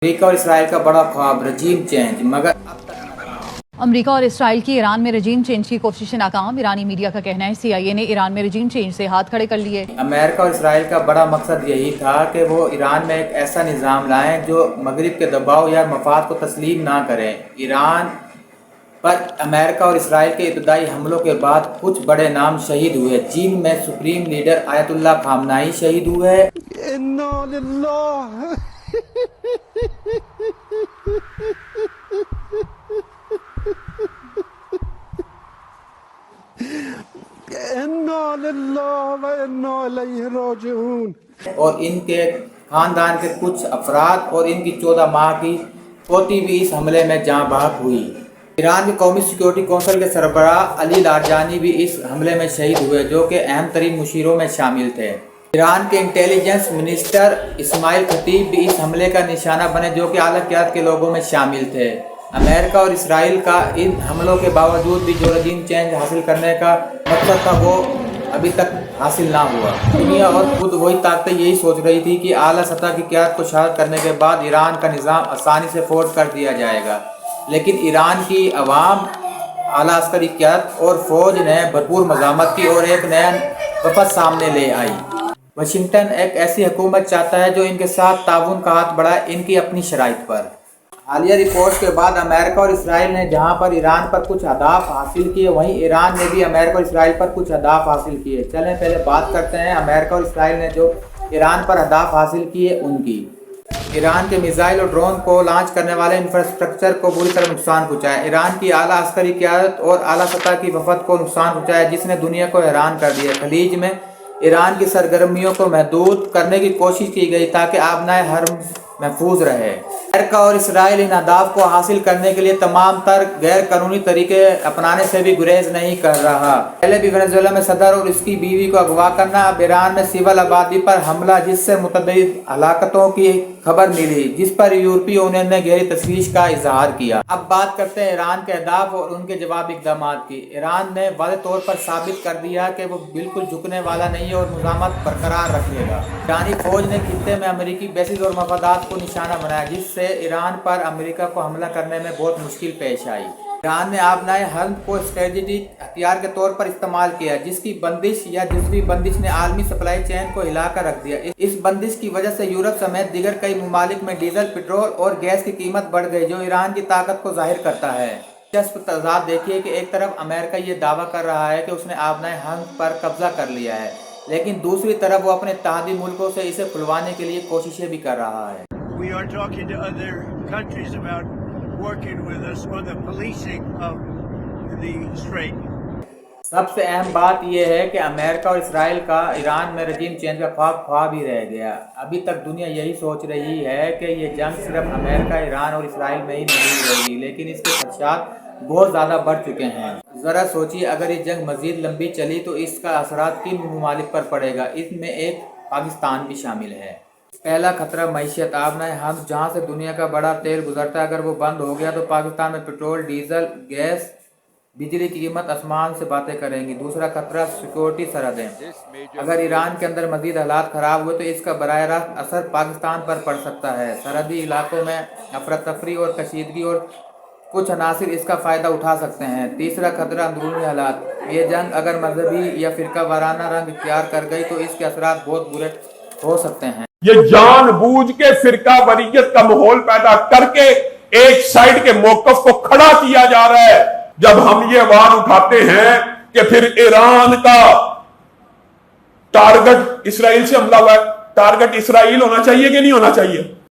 امریکہ اور اسرائیل کا بڑا خواب رجیم چینج، مگر امریکہ اور اسرائیل کی ایران میں رجیم چینج کی کوششیں ناکام۔ ایرانی میڈیا کا کہنا ہے CIA نے ایران میں رجیم چینج سے ہاتھ کھڑے کر لیے۔ امریکہ اور اسرائیل کا بڑا مقصد یہی تھا کہ وہ ایران میں ایک ایسا نظام لائیں جو مغرب کے دباؤ یا مفاد کو تسلیم نہ کریں۔ ایران پر امریکہ اور اسرائیل کے ابتدائی حملوں کے بعد کچھ بڑے نام شہید ہوئے، جن میں سپریم لیڈر آیت اللہ خامنائی شہید ہوئے۔ انا للہ انا للہ و انا الیہ راجعون۔ اور ان کے خاندان کے کچھ افراد اور ان کی 14 ماہ کی پوتی بھی اس حملے میں جاں بحق ہوئی۔ ایران کے قومی سیکورٹی کونسل کے سربراہ علی لاریجانی بھی اس حملے میں شہید ہوئے، جو کہ اہم ترین مشیروں میں شامل تھے۔ ایران کے انٹیلیجنس منسٹر اسماعیل خطیب بھی اس حملے کا نشانہ بنے، جو کہ اعلیٰ قیادت کے لوگوں میں شامل تھے۔ امریکہ اور اسرائیل کا ان حملوں کے باوجود بھی جو رجیم چینج حاصل کرنے کا مقصد تھا وہ ابھی تک حاصل نہ ہوا۔ دنیا اور خود وہی طاقتیں یہی سوچ رہی تھی کہ اعلیٰ سطح کی قیادت کو شہادت کرنے کے بعد ایران کا نظام آسانی سے فوت کر دیا جائے گا، لیکن ایران کی عوام، اعلیٰ عسکری قیادت اور فوج نے بھرپور مزاحمت کی اور ایک نیا وفد سامنے لے آئی۔ واشنگٹن ایک ایسی حکومت چاہتا ہے جو ان کے ساتھ تعاون کا ہاتھ بڑھائے، ان کی اپنی شرائط پر۔ حالیہ رپورٹس کے بعد امریکہ اور اسرائیل نے جہاں پر ایران پر کچھ اہداف حاصل کیے، وہیں ایران نے بھی امریکہ اور اسرائیل پر کچھ اہداف حاصل کیے۔ چلیں پہلے بات کرتے ہیں امریکہ اور اسرائیل نے جو ایران پر اہداف حاصل کیے ان کی۔ ایران کے میزائل اور ڈرون کو لانچ کرنے والے انفراسٹرکچر کو بری طرح نقصان پہنچایا۔ ایران کی اعلیٰ عسکری قیادت اور اعلیٰ سطح کی وفد کو نقصان پہنچایا، جس نے دنیا کو حیران کر دیا۔ خلیج میں ایران کی سرگرمیوں کو محدود کرنے کی کوشش کی گئی تاکہ آبنائے حرم محفوظ رہے۔ امریکہ اور اسرائیل ان اہداف کو حاصل کرنے کے لیے تمام تر غیر قانونی طریقے اپنانے سے بھی گریز نہیں کر رہا۔ پہلے بھی وینزویلا میں صدر اور اس کی بیوی کو اغوا کرنا، اب ایران میں سول آبادی پر حملہ جس سے متعدد ہلاکتوں کی خبر ملی، جس پر یورپی یونین نے گہری تشویش کا اظہار کیا۔ اب بات کرتے ہیں ایران کے اہداف اور ان کے جوابی اقدامات کی۔ ایران نے واضح طور پر ثابت کر دیا کہ وہ بالکل جھکنے والا نہیں ہے اور مزاحمت برقرار رکھے گا۔ ایرانی فوج نے خطے میں امریکی بیسز اور مفادات کو نشانہ بنایا، جس سے ایران پر امریکہ کو حملہ کرنے میں بہت مشکل پیش آئی۔ ایران نے آبنائے حرم کو اسٹریٹجک ہتھیار کے طور پر استعمال کیا، جس کی بندش یا جزوی بندش نے عالمی سپلائی چین کو ہلا کر رکھ دیا۔ اس بندش کی وجہ سے یورپ سمیت دیگر کئی ممالک میں ڈیزل، پٹرول اور گیس کی قیمت بڑھ گئی، جو ایران کی طاقت کو ظاہر کرتا ہے۔ دلچسپ تضاد دیکھیے کہ ایک طرف امریکہ یہ دعویٰ کر رہا ہے کہ اس نے آبنائے حرم پر قبضہ کر لیا ہے، لیکن دوسری طرف وہ اپنے اتحادی ملکوں سے اسے کھلوانے کے لیے کوششیں بھی کر رہا ہے۔ We are talking to other countries about working with us on the policing of the strait. سب سے اہم بات یہ ہے کہ امریکہ اور اسرائیل کا ایران میں رجیم چینج کا خواب ہی رہ گیا۔ ابھی تک دنیا یہی سوچ رہی ہے کہ یہ جنگ صرف امریکہ، ایران اور اسرائیل میں ہی نہیں رہے گی، لیکن اس کے خدشات بہت زیادہ بڑھ چکے ہیں۔ ذرا سوچیے، اگر یہ جنگ مزید لمبی چلی تو اس کا اثرات کن ممالک پر پڑے گا؟ اس میں ایک پاکستان بھی شامل ہے۔ پہلا خطرہ معیشت۔ آبنائے حرم جہاں سے دنیا کا بڑا تیل گزرتا ہے، اگر وہ بند ہو گیا تو پاکستان میں پٹرول، ڈیزل، گیس، بجلی کی قیمت آسمان سے باتیں کریں گی۔ دوسرا خطرہ سیکورٹی سرحدیں۔ اگر ایران کے اندر مزید حالات خراب ہوئے تو اس کا براہ راست اثر پاکستان پر پڑ سکتا ہے۔ سرحدی علاقوں میں افراتفری اور کشیدگی اور کچھ عناصر اس کا فائدہ اٹھا سکتے ہیں۔ تیسرا خطرہ اندرونی حالات۔ یہ جنگ اگر مذہبی یا فرقہ وارانہ رنگ اختیار کر گئی تو اس کے اثرات بہت برے ہو سکتے ہیں۔ یہ جان بوجھ کے فرقہ واریت کا ماحول پیدا کر کے ایک سائیڈ کے موقف کو کھڑا کیا جا رہا ہے۔ جب ہم یہ آواز اٹھاتے ہیں کہ پھر ایران کا ٹارگٹ اسرائیل سے حملہ ہوا ہے، ٹارگٹ اسرائیل ہونا چاہیے کہ نہیں ہونا چاہیے؟